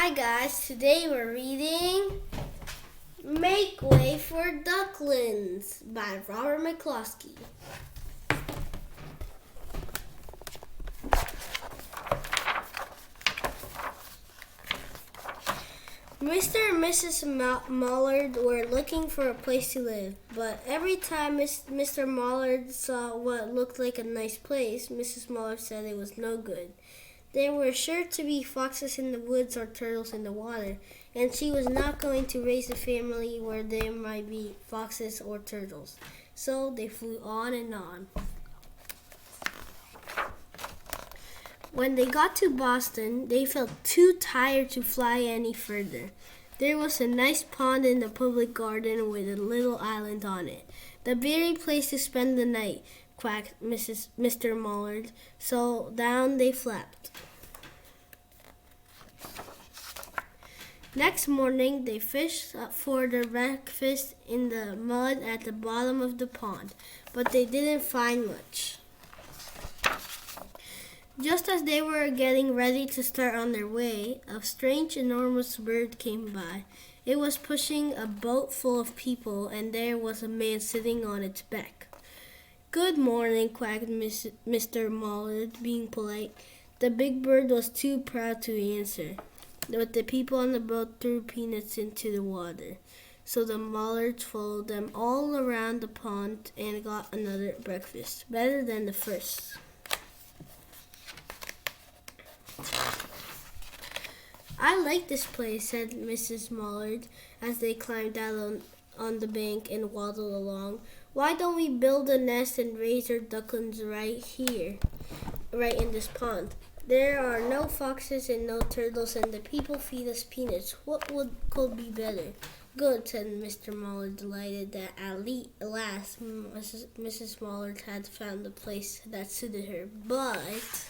Hi guys, today we're reading Make Way for Ducklings by Robert McCloskey. Mr. and Mrs. Mallard were looking for a place to live, but every time Mr. Mallard saw what looked like a nice place, Mrs. Mallard said it was no good. There were sure to be foxes in the woods or turtles in the water, and she was not going to raise a family where there might be foxes or turtles. So they flew on and on. When they got to Boston, they felt too tired to fly any further. There was a nice pond in the public garden with a little island on it. The very place to spend the night, quacked Mr. Mallard. So down they flapped. Next morning, they fished for their breakfast in the mud at the bottom of the pond, but they didn't find much. Just as they were getting ready to start on their way, a strange, enormous bird came by. It was pushing a boat full of people, and there was a man sitting on its back. "Good morning," quacked Mr. Mallard, being polite. The big bird was too proud to answer, but the people on the boat threw peanuts into the water. So the Mallards followed them all around the pond and got another breakfast, better than the first. "I like this place," said Mrs. Mallard as they climbed out on the bank and waddled along. "Why don't we build a nest and raise our ducklings right here, right in this pond? There are no foxes and no turtles, and the people feed us peanuts. What could be better?" "Good," said Mr. Mallard, delighted that at last Mrs. Mallard had found a place that suited her. But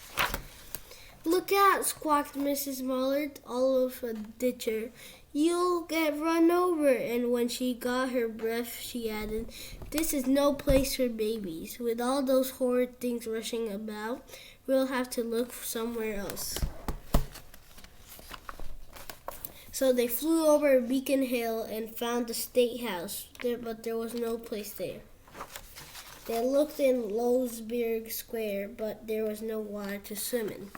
"Look out!" squawked Mrs. Mallard, all of a ditcher. "You'll get run over." And when she got her breath, she added, "This is no place for babies. With all those horrid things rushing about, we'll have to look somewhere else." So they flew over Beacon Hill and found the State House, but there was no place there. They looked in Louisburg Square, but there was no water to swim in.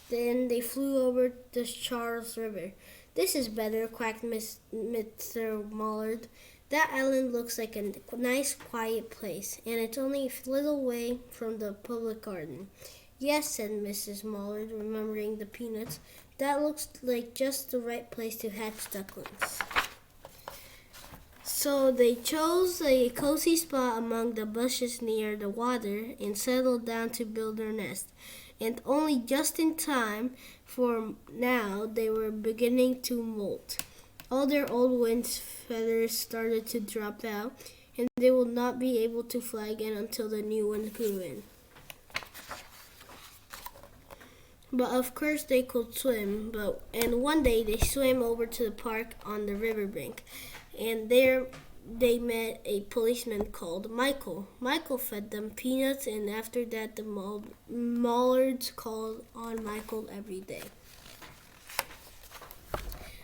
Then they flew over the Charles River. "This is better," quacked Mr. Mallard. "That island looks like a nice, quiet place, and it's only a little way from the public garden." "Yes," said Mrs. Mallard, remembering the peanuts. "That looks like just the right place to hatch ducklings." So they chose a cozy spot among the bushes near the water and settled down to build their nest. And only just in time, for now they were beginning to molt. All their old wings feathers started to drop out, and they would not be able to fly again until the new ones grew in. But of course they could swim, and one day they swam over to the park on the riverbank, and there they met a policeman called Michael. Michael fed them peanuts, and after that the Mallards called on Michael every day.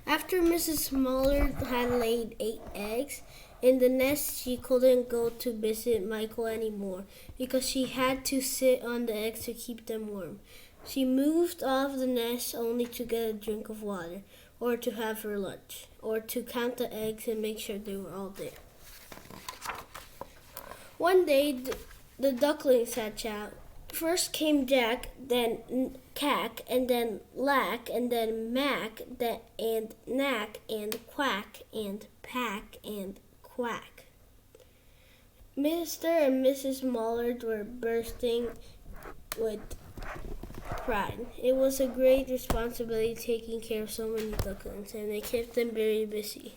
After Mrs. Mallard had laid 8 eggs in the nest, she couldn't go to visit Michael anymore because she had to sit on the eggs to keep them warm. She moved off the nest only to get a drink of water, or to have her lunch, or to count the eggs and make sure they were all there. One day, the ducklings hatched out. First came Jack, then Cack, and then Lack, and then Mack, and Knack, and Quack, and Pack, and Quack. Mr. and Mrs. Mallard were bursting with pride. It was a great responsibility taking care of so many ducklings, and they kept them very busy.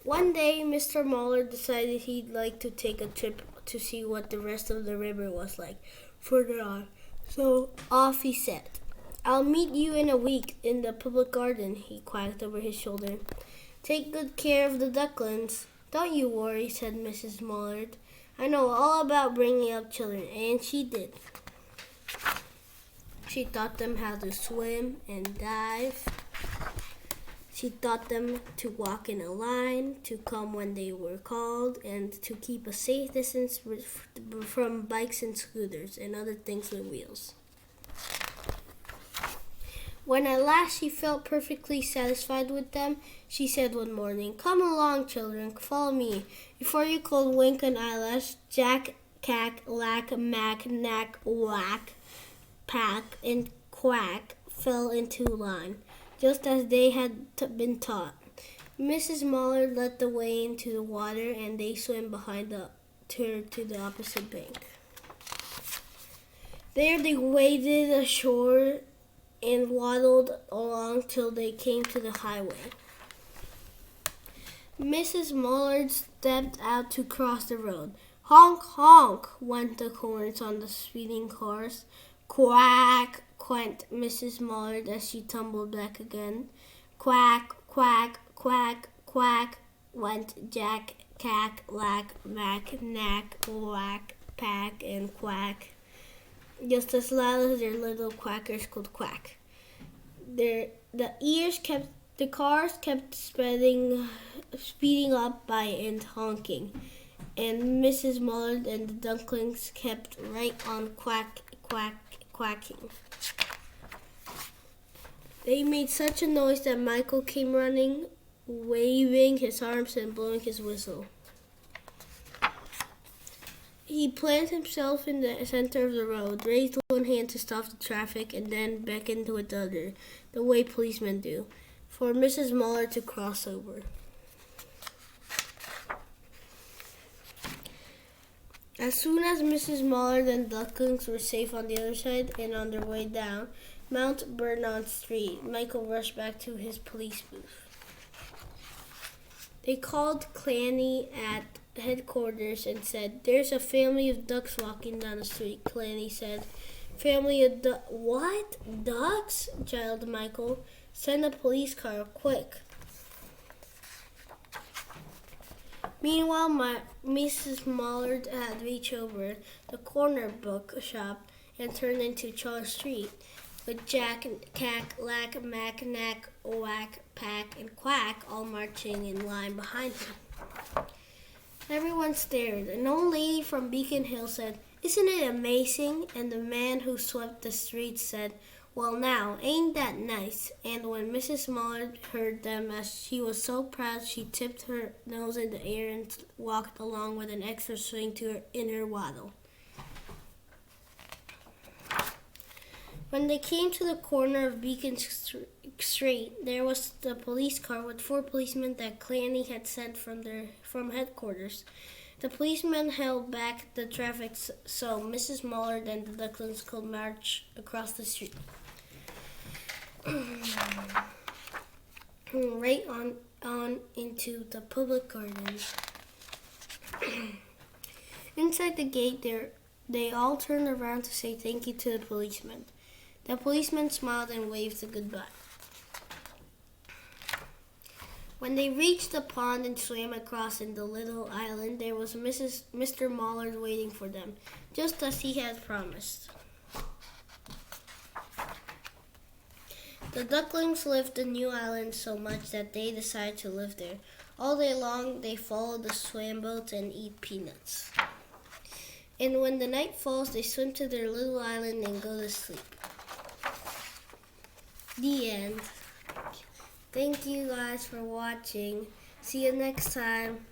One day, Mr. Mallard decided he'd like to take a trip to see what the rest of the river was like further on. So off he set. "I'll meet you in a week in the public garden," he quacked over his shoulder. "Take good care of the ducklings." "Don't you worry," said Mrs. Mallard. "I know all about bringing up children," and she did. She taught them how to swim and dive. She taught them to walk in a line, to come when they were called, and to keep a safe distance from bikes and scooters and other things with wheels. When at last she felt perfectly satisfied with them, she said one morning, "Come along, children, follow me." Before you could wink an eyelash, Jack, Cack, Lack, Mack, Knack, Whack, Pack, and Quack fell into line, just as they had been taught. Mrs. Mollard led the way into the water, and they swam behind her to the opposite bank. There they waded ashore and waddled along till they came to the highway. Mrs. Mollard stepped out to cross the road. Honk, honk, went the horns on the speeding cars. Quack, quacked Mrs. Mollard as she tumbled back again. Quack, quack, quack, quack, went Jack, Cack, Lack, Mack, Knack, Whack, Pack, and Quack, just as loud as their little quackers could quack. The cars kept speeding up by and honking, and Mrs. Mollard and the ducklings kept right on quacking. They made such a noise that Michael came running, waving his arms and blowing his whistle. He planted himself in the center of the road, raised one hand to stop the traffic, and then beckoned with the other, the way policemen do, for Mrs. Mollard to cross over. As soon as Mrs. Mollard and the ducklings were safe on the other side and on their way down Mount Vernon Street, Michael rushed back to his police booth. They called Clanny at headquarters and said, "There's a family of ducks walking down the street," Clanny said. "Family of what? Ducks?" chilled Michael. "Send a police car, quick." Meanwhile, Mrs. Mollard had reached over the corner book shop and turned into Charles Street, with Jack, Cack, Lack, Mack, Knack, Whack, Pack, and Quack all marching in line behind him. Everyone stared. An old lady from Beacon Hill said, "Isn't it amazing?" And the man who swept the streets said, "Well now, ain't that nice?" And when Mrs. Mollard heard them, as she was so proud, she tipped her nose in the air and walked along with an extra swing in her waddle. When they came to the corner of Beacon Street, there was the police car with 4 policemen that Clanny had sent from headquarters. The policemen held back the traffic so Mrs. Mollard and the ducklings could march across the street. Right on into the public gardens. Inside the gate, they all turned around to say thank you to the policeman. The policeman smiled and waved a goodbye. When they reached the pond and swam across in the little island, there was Mr. Mollard waiting for them, just as he had promised. The ducklings loved the new island so much that they decided to live there. All day long, they followed the swam boats and eat peanuts. And when the night falls, they swim to their little island and go to sleep. The end. Thank you guys for watching. See you next time.